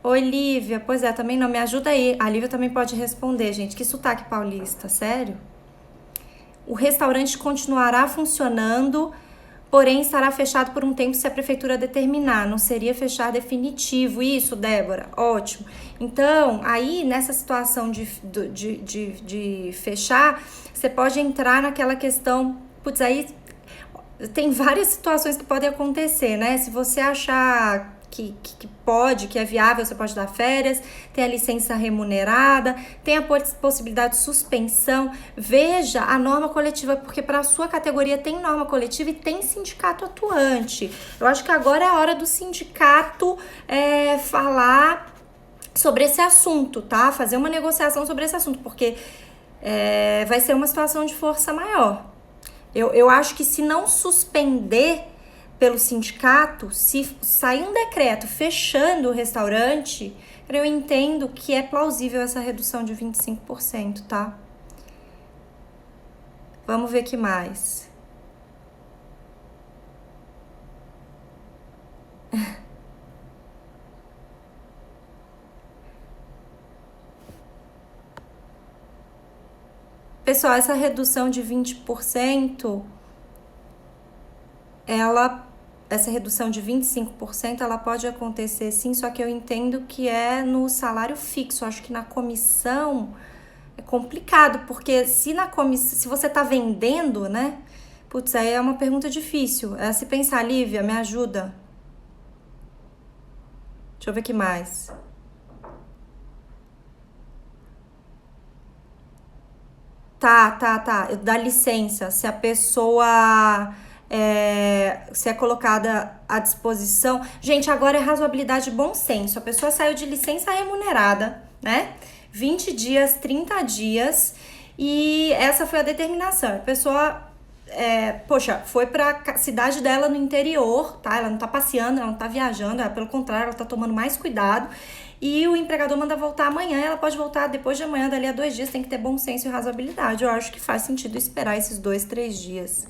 Oi, Lívia. Pois é, também não me ajuda aí. A Lívia também pode responder, gente. Que sotaque paulista, sério? O restaurante continuará funcionando, porém estará fechado por um tempo se a prefeitura determinar, não seria fechar definitivo. Isso, Débora, ótimo. Então, aí nessa situação de fechar, você pode entrar naquela questão, putz, aí tem várias situações que podem acontecer, né? Se você achar que pode, que é viável, você pode dar férias, tem a licença remunerada, tem a possibilidade de suspensão. Veja a norma coletiva, porque para a sua categoria tem norma coletiva e tem sindicato atuante. Eu acho que agora é a hora do sindicato falar sobre esse assunto, tá? Fazer uma negociação sobre esse assunto, porque vai ser uma situação de força maior. Eu acho que se não suspender pelo sindicato, se sair um decreto fechando o restaurante, eu entendo que é plausível essa redução de 25%, tá? Vamos ver o que mais. Pessoal, essa redução de 20%, essa redução de 25%, ela pode acontecer sim, só que eu entendo que é no salário fixo. Acho que na comissão é complicado, porque se você tá vendendo, né? Putz, aí é uma pergunta difícil. Se pensar, Lívia, me ajuda. Deixa eu ver o que mais. Tá. Dá licença, se a pessoa se é colocada à disposição. Gente, agora é razoabilidade e bom senso. A pessoa saiu de licença remunerada, né? 20 dias, 30 dias, e essa foi a determinação. A pessoa, foi pra cidade dela no interior, tá? Ela não tá passeando, ela não tá viajando, pelo contrário, ela tá tomando mais cuidado. E o empregador manda voltar amanhã, ela pode voltar depois de amanhã, dali a 2 dias, tem que ter bom senso e razoabilidade. Eu acho que faz sentido esperar esses 2, 3 dias.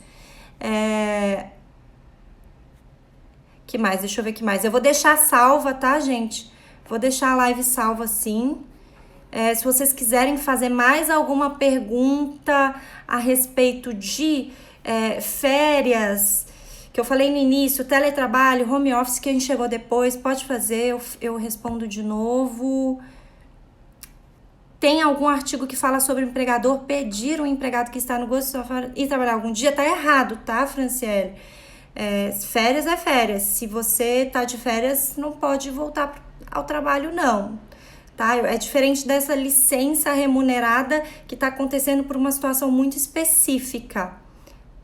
Que mais? Deixa eu ver que mais. Eu vou deixar salva, tá, gente? Vou deixar a live salva, sim. Se vocês quiserem fazer mais alguma pergunta a respeito de férias, que eu falei no início, teletrabalho, home office, que a gente chegou depois, pode fazer, eu respondo de novo. Tem algum artigo que fala sobre o empregador pedir um empregado que está no gosto de sua e trabalhar algum dia? Tá errado, tá, Franciele? Férias é férias. Se você tá de férias, não pode voltar ao trabalho, não. Tá? É diferente dessa licença remunerada que tá acontecendo por uma situação muito específica,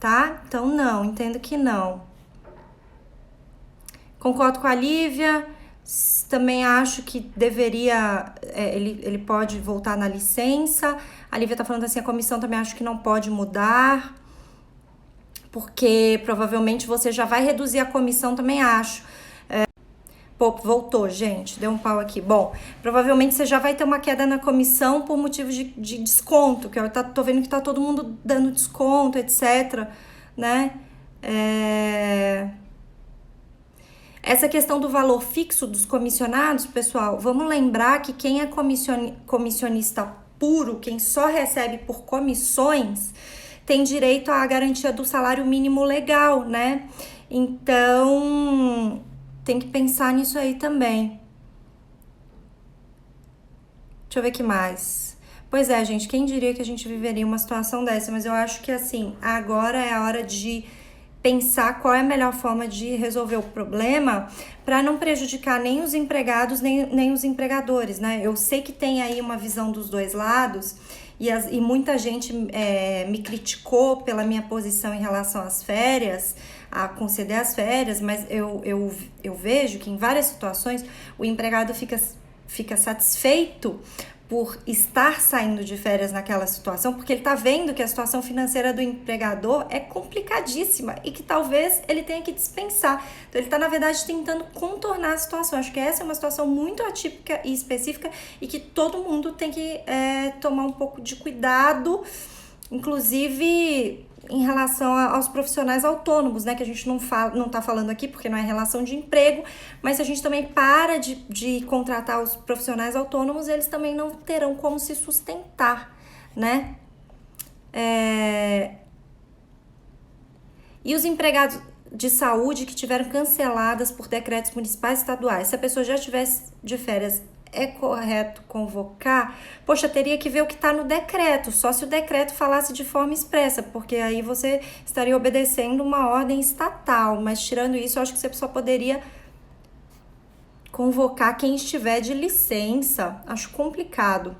tá? Então, não, entendo que não. Concordo com a Lívia. Também acho que deveria, ele pode voltar na licença. A Lívia tá falando assim, a comissão também acho que não pode mudar, porque provavelmente você já vai reduzir a comissão, também acho. Pô, voltou, gente, deu um pau aqui. Bom, provavelmente você já vai ter uma queda na comissão por motivo de desconto, que eu tô vendo que tá todo mundo dando desconto, etc, né? Essa questão do valor fixo dos comissionados, pessoal, vamos lembrar que quem é comissionista puro, quem só recebe por comissões, tem direito à garantia do salário mínimo legal, né? Então, tem que pensar nisso aí também. Deixa eu ver o que mais. Pois é, gente, quem diria que a gente viveria uma situação dessa? Mas eu acho que, assim, agora é a hora de pensar qual é a melhor forma de resolver o problema para não prejudicar nem os empregados, nem os empregadores, né? Eu sei que tem aí uma visão dos dois lados e muita gente me criticou pela minha posição em relação às férias, a conceder as férias, mas eu vejo que em várias situações o empregado fica satisfeito por estar saindo de férias naquela situação, porque ele tá vendo que a situação financeira do empregador é complicadíssima e que talvez ele tenha que dispensar. Então ele tá, na verdade, tentando contornar a situação. Acho que essa é uma situação muito atípica e específica e que todo mundo tem que tomar um pouco de cuidado, inclusive em relação aos profissionais autônomos, né, que a gente não tá falando aqui porque não é relação de emprego, mas se a gente também para de contratar os profissionais autônomos, eles também não terão como se sustentar, né? E os empregados de saúde que tiveram canceladas por decretos municipais e estaduais, se a pessoa já estivesse de férias, é correto convocar? Poxa, teria que ver o que está no decreto, só se o decreto falasse de forma expressa, porque aí você estaria obedecendo uma ordem estatal, mas tirando isso, eu acho que você só poderia convocar quem estiver de licença. Acho complicado.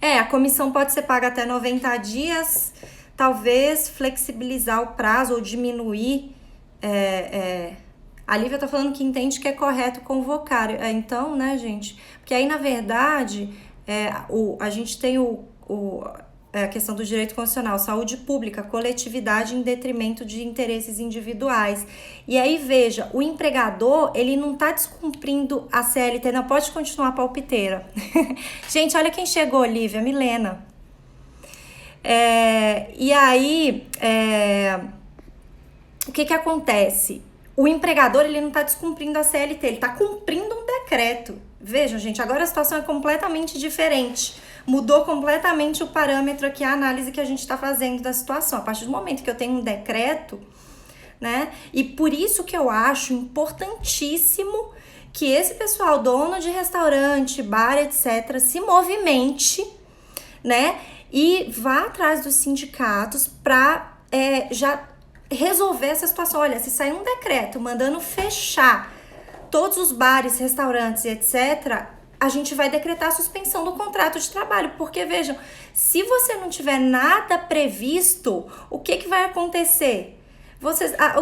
A comissão pode ser paga até 90 dias, talvez flexibilizar o prazo ou diminuir. A Lívia tá falando que entende que é correto convocar. Então, né, gente? Porque aí, na verdade, a gente tem a questão do direito constitucional, saúde pública, coletividade em detrimento de interesses individuais. E aí, veja, o empregador, ele não tá descumprindo a CLT, não pode continuar palpiteira. Gente, olha quem chegou, Lívia, Milena. E aí, o que acontece? O empregador, ele não está descumprindo a CLT, ele está cumprindo um decreto. Vejam, gente, agora a situação é completamente diferente. Mudou completamente o parâmetro aqui, a análise que a gente está fazendo da situação. A partir do momento que eu tenho um decreto, né? E por isso que eu acho importantíssimo que esse pessoal, dono de restaurante, bar, etc., se movimente, né? E vá atrás dos sindicatos para já resolver essa situação. Olha, se sair um decreto mandando fechar todos os bares, restaurantes e etc., a gente vai decretar a suspensão do contrato de trabalho, porque vejam, se você não tiver nada previsto, o que vai acontecer?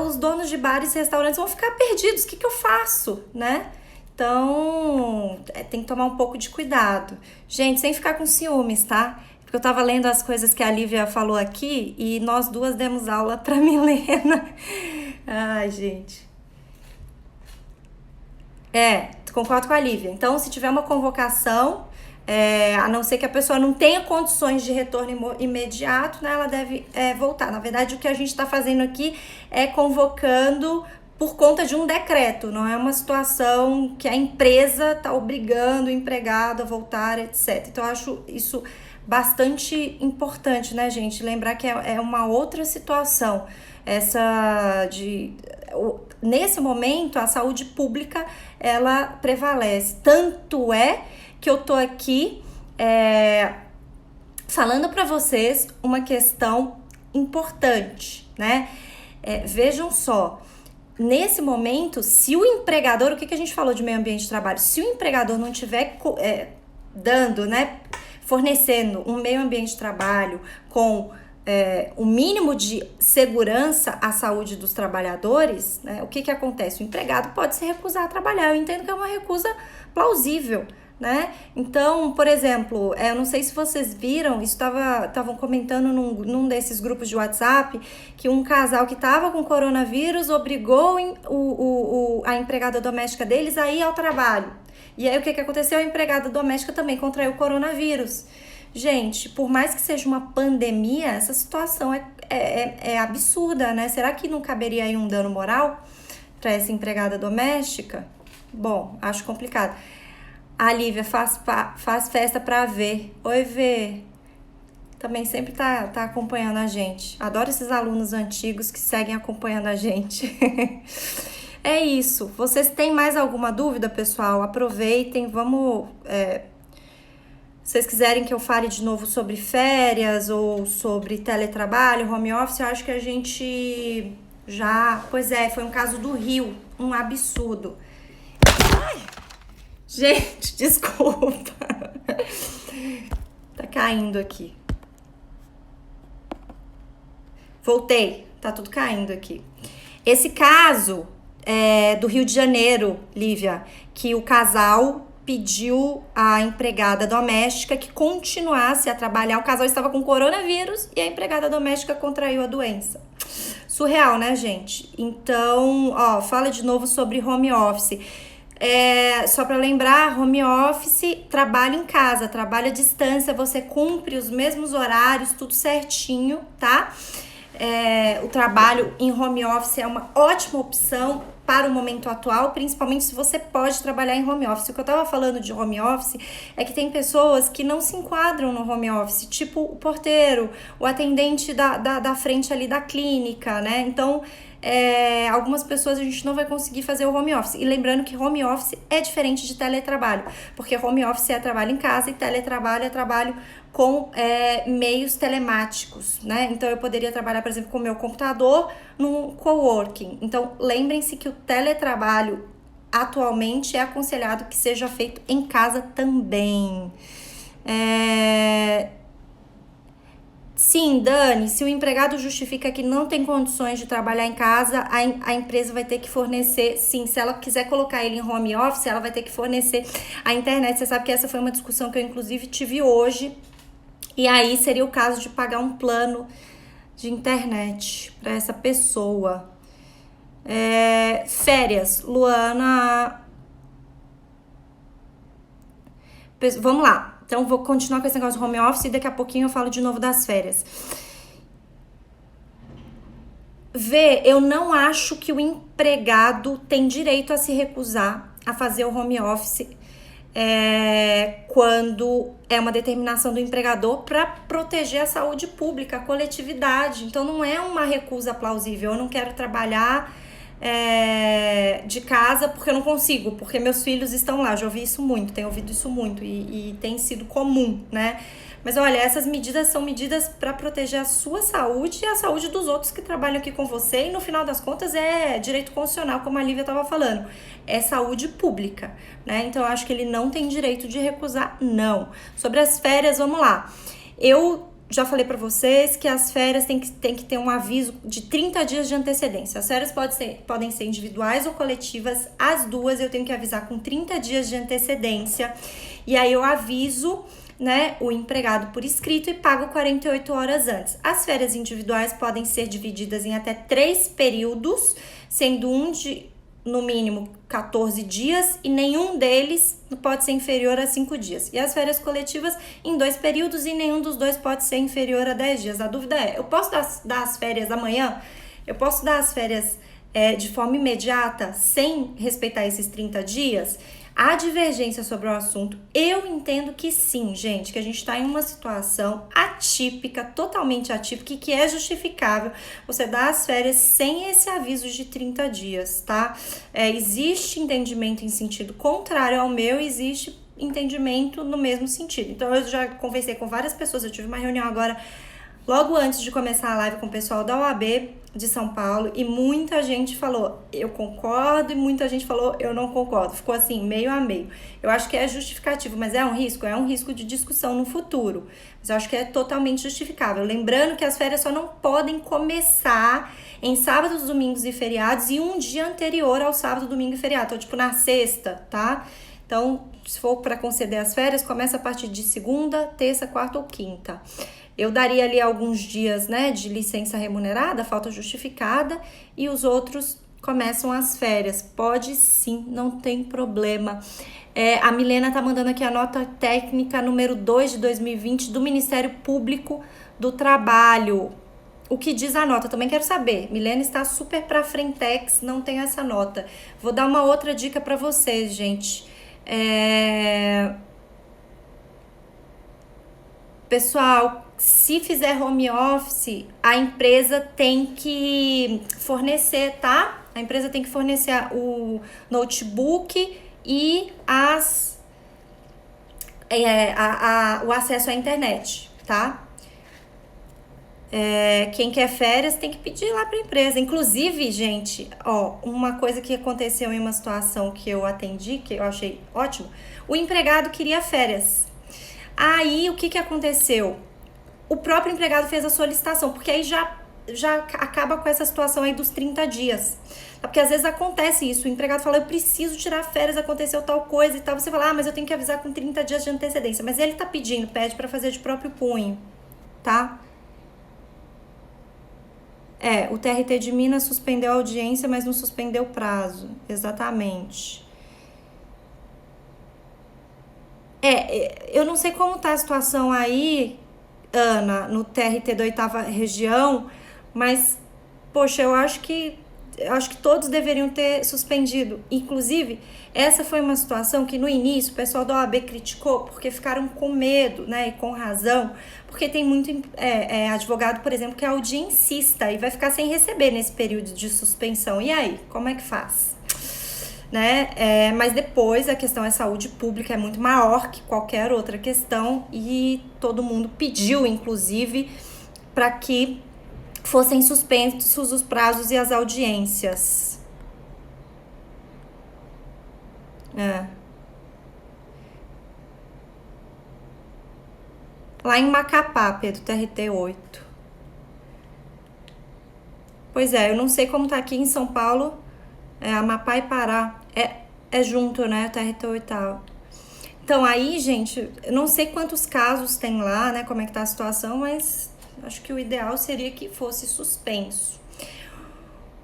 Os donos de bares e restaurantes vão ficar perdidos, o que eu faço, né? Então, tem que tomar um pouco de cuidado. Gente, sem ficar com ciúmes, tá? Porque eu tava lendo as coisas que a Lívia falou aqui e nós duas demos aula pra Milena. Ai, gente. Concordo com a Lívia. Então, se tiver uma convocação, a não ser que a pessoa não tenha condições de retorno imediato, né, ela deve voltar. Na verdade, o que a gente tá fazendo aqui é convocando por conta de um decreto, não é uma situação que a empresa tá obrigando o empregado a voltar, etc. Então, eu acho isso bastante importante, né, gente? Lembrar que é uma outra situação. Nesse momento, a saúde pública, ela prevalece. Tanto é que eu tô aqui falando para vocês uma questão importante, né? Vejam só, nesse momento, se o empregador, o que a gente falou de meio ambiente de trabalho? Se o empregador não tiver dando, né, fornecendo um meio ambiente de trabalho com o mínimo de segurança à saúde dos trabalhadores, né, o que acontece? O empregado pode se recusar a trabalhar. Eu entendo que é uma recusa plausível, né? Então, por exemplo, eu não sei se vocês viram, isso estavam comentando num desses grupos de WhatsApp, que um casal que estava com coronavírus obrigou a empregada doméstica deles a ir ao trabalho. E aí o que aconteceu? A empregada doméstica também contraiu o coronavírus. Gente, por mais que seja uma pandemia, essa situação é absurda, né? Será que não caberia aí um dano moral para essa empregada doméstica? Bom, acho complicado. A Lívia faz festa pra ver. Oi, Vê. Também sempre tá acompanhando a gente. Adoro esses alunos antigos que seguem acompanhando a gente. É isso. Vocês têm mais alguma dúvida, pessoal? Aproveitem, vamos... Se vocês quiserem que eu fale de novo sobre férias ou sobre teletrabalho, home office, eu acho que a gente já... Pois é, foi um caso do Rio, um absurdo. Ai! Gente, desculpa. Tá caindo aqui. Voltei. Tá tudo caindo aqui. Esse caso é do Rio de Janeiro, Lívia, que o casal pediu à empregada doméstica que continuasse a trabalhar. O casal estava com coronavírus e a empregada doméstica contraiu a doença. Surreal, né, gente? Então, fala de novo sobre home office. Só para lembrar, home office, trabalho em casa, trabalho à distância, você cumpre os mesmos horários, tudo certinho, tá? O trabalho em home office é uma ótima opção para o momento atual, principalmente se você pode trabalhar em home office. O que eu tava falando de home office é que tem pessoas que não se enquadram no home office, tipo o porteiro, o atendente da frente ali da clínica, né? Então, algumas pessoas a gente não vai conseguir fazer o home office. E lembrando que home office é diferente de teletrabalho, porque home office é trabalho em casa e teletrabalho é trabalho com meios telemáticos, né? Então, eu poderia trabalhar, por exemplo, com o meu computador num coworking. Então, lembrem-se que o teletrabalho atualmente é aconselhado que seja feito em casa também. Sim, Dani, se o empregado justifica que não tem condições de trabalhar em casa, a empresa vai ter que fornecer, sim, se ela quiser colocar ele em home office, ela vai ter que fornecer a internet. Você sabe que essa foi uma discussão que eu, inclusive, tive hoje. E aí seria o caso de pagar um plano de internet para essa pessoa. Férias, Luana. Vamos lá. Então, vou continuar com esse negócio de home office e daqui a pouquinho eu falo de novo das férias. Eu não acho que o empregado tem direito a se recusar a fazer o home office quando é uma determinação do empregador para proteger a saúde pública, a coletividade. Então, não é uma recusa plausível. Eu não quero trabalhar de casa porque eu não consigo, porque meus filhos estão lá. Eu já ouvi isso muito, tenho ouvido isso muito e tem sido comum, né? Mas olha, essas medidas são medidas para proteger a sua saúde e a saúde dos outros que trabalham aqui com você, e no final das contas é direito constitucional, como a Lívia estava falando, é saúde pública, né? Então eu acho que ele não tem direito de recusar, não. Sobre as férias, vamos lá. Eu já falei para vocês que as férias tem que ter um aviso de 30 dias de antecedência. As férias podem ser individuais ou coletivas, as duas eu tenho que avisar com 30 dias de antecedência, e aí eu aviso, né, o empregado por escrito e pago 48 horas antes. As férias individuais podem ser divididas em até 3 períodos, sendo um de, no mínimo, 14 dias e nenhum deles pode ser inferior a 5 dias. E as férias coletivas em 2 períodos e nenhum dos dois pode ser inferior a 10 dias. A dúvida eu posso dar as férias amanhã? Eu posso dar as férias de forma imediata, sem respeitar esses 30 dias? Há divergência sobre o assunto. Eu entendo que sim, gente, que a gente está em uma situação atípica, totalmente atípica, e que é justificável você dar as férias sem esse aviso de 30 dias, tá? Existe entendimento em sentido contrário ao meu, existe entendimento no mesmo sentido. Então, eu já conversei com várias pessoas, eu tive uma reunião agora logo antes de começar a live com o pessoal da OAB de São Paulo, e muita gente falou, eu concordo, e muita gente falou, eu não concordo. Ficou assim, meio a meio. Eu acho que é justificativo, mas é um risco de discussão no futuro. Mas eu acho que é totalmente justificável. Lembrando que as férias só não podem começar em sábados, domingos e feriados e um dia anterior ao sábado, domingo e feriado. Então, tipo, na sexta, tá? Então, se for para conceder as férias, começa a partir de segunda, terça, quarta ou quinta. Eu daria ali alguns dias, né, de licença remunerada, falta justificada, e os outros começam as férias. Pode sim, não tem problema. A Milena tá mandando aqui a nota técnica número 2 de 2020 do Ministério Público do Trabalho. O que diz a nota? Também quero saber. Milena está super pra frentex, não tem essa nota. Vou dar uma outra dica para vocês, gente. Pessoal, se fizer home office, a empresa tem que fornecer, tá? A empresa tem que fornecer o notebook e o acesso à internet, tá? Quem quer férias tem que pedir lá pra empresa. Inclusive, gente, uma coisa que aconteceu em uma situação que eu atendi, que eu achei ótimo, o empregado queria férias. Aí, o que aconteceu? O próprio empregado fez a solicitação, porque aí já acaba com essa situação aí dos 30 dias. Porque às vezes acontece isso, o empregado fala, eu preciso tirar férias, aconteceu tal coisa e tal. Você fala, mas eu tenho que avisar com 30 dias de antecedência. Mas ele tá pede pra fazer de próprio punho, tá? O TRT de Minas suspendeu a audiência, mas não suspendeu o prazo. Exatamente. Eu não sei como tá a situação aí, Ana, no TRT da 8ª região, mas, poxa, eu acho que todos deveriam ter suspendido. Inclusive, essa foi uma situação que no início o pessoal da OAB criticou porque ficaram com medo, né, e com razão, porque tem muito advogado, por exemplo, que é audiencista e vai ficar sem receber nesse período de suspensão. E aí, como é que faz? Né? Mas depois a questão é saúde pública, é muito maior que qualquer outra questão e todo mundo pediu, inclusive, para que fossem suspensos os prazos e as audiências. Lá em Macapá, Pedro, TRT 8. Pois eu não sei como tá aqui em São Paulo, Amapá e Pará. É junto, né, o TRT 8º. Então aí, gente, eu não sei quantos casos tem lá, né, como é que tá a situação, mas acho que o ideal seria que fosse suspenso.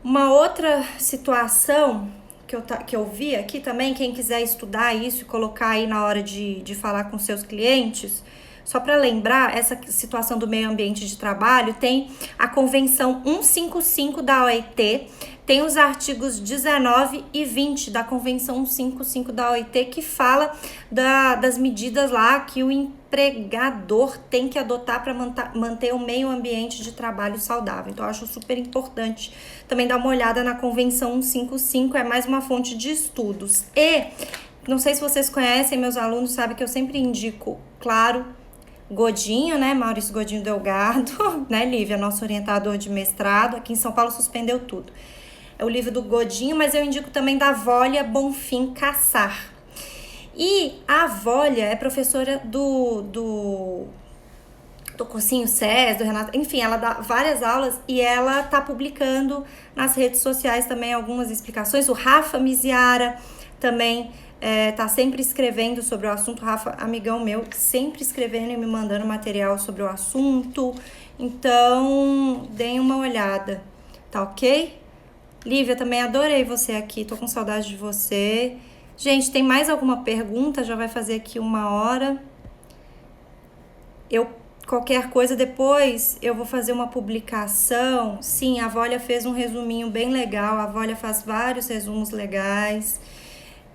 Uma outra situação que eu vi aqui também, quem quiser estudar isso e colocar aí na hora de falar com seus clientes, só para lembrar, essa situação do meio ambiente de trabalho, tem a Convenção 155 da OIT, tem os artigos 19 e 20 da Convenção 155 da OIT, que fala das medidas lá que o empregador tem que adotar para manter o meio ambiente de trabalho saudável. Então, eu acho super importante também dar uma olhada na Convenção 155, é mais uma fonte de estudos. E, não sei se vocês conhecem, meus alunos sabem que eu sempre indico, claro, Godinho, né, Maurício Godinho Delgado, né, Lívia, nosso orientador de mestrado, aqui em São Paulo suspendeu tudo. É o livro do Godinho, mas eu indico também da Vólia Bonfim Cassar. E a Vólia é professora do cursinho SES, do Renato, enfim, ela dá várias aulas e ela tá publicando nas redes sociais também algumas explicações. O Rafa Miziara também tá sempre escrevendo sobre o assunto. Rafa, amigão meu, sempre escrevendo e me mandando material sobre o assunto. Então, deem uma olhada, tá ok? Lívia, também adorei você aqui, tô com saudade de você. Gente, tem mais alguma pergunta? Já vai fazer aqui 1 hora. Qualquer coisa depois eu vou fazer uma publicação. Sim, a Vólia fez um resuminho bem legal, a Vólia faz vários resumos legais.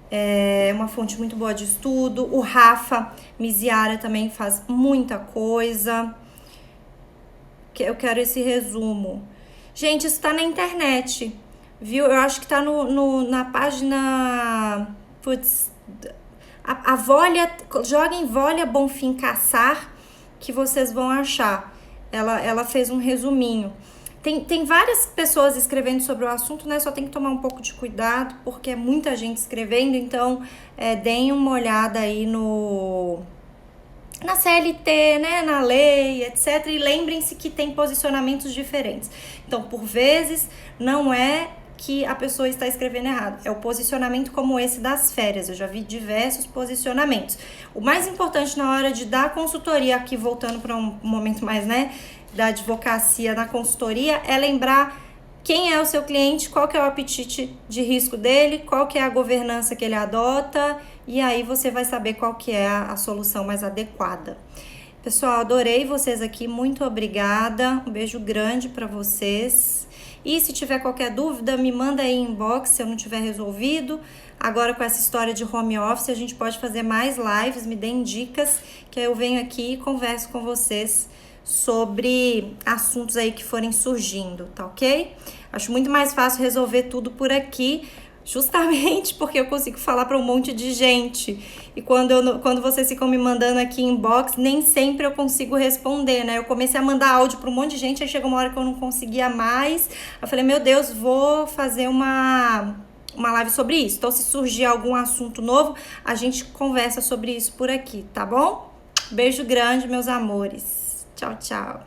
É uma fonte muito boa de estudo. O Rafa Miziara também faz muita coisa. Eu quero esse resumo. Gente, isso tá na internet, viu? Eu acho que tá na página... Putz, a Vólia... Joguem Vólia Bonfim Cassar, que vocês vão achar. ela fez um resuminho. Tem várias pessoas escrevendo sobre o assunto, né? Só tem que tomar um pouco de cuidado, porque é muita gente escrevendo, então deem uma olhada aí na CLT, né, na lei, etc. E lembrem-se que tem posicionamentos diferentes. Então, por vezes, não é que a pessoa está escrevendo errado, é o posicionamento como esse das férias. Eu já vi diversos posicionamentos. O mais importante na hora de dar consultoria, aqui voltando para um momento mais, né, da advocacia na consultoria, é lembrar quem é o seu cliente, qual que é o apetite de risco dele, qual que é a governança que ele adota, e aí você vai saber qual que é a solução mais adequada. Pessoal, adorei vocês aqui, muito obrigada, um beijo grande para vocês. E se tiver qualquer dúvida, me manda aí em inbox se eu não tiver resolvido. Agora com essa história de home office, a gente pode fazer mais lives, me deem dicas, que aí eu venho aqui e converso com vocês sobre assuntos aí que forem surgindo, tá ok? Acho muito mais fácil resolver tudo por aqui, justamente porque eu consigo falar para um monte de gente. E quando vocês ficam me mandando aqui em inbox, nem sempre eu consigo responder, né? Eu comecei a mandar áudio para um monte de gente, aí chegou uma hora que eu não conseguia mais. Eu falei, meu Deus, vou fazer uma live sobre isso. Então, se surgir algum assunto novo, a gente conversa sobre isso por aqui, tá bom? Beijo grande, meus amores. Tchau, tchau.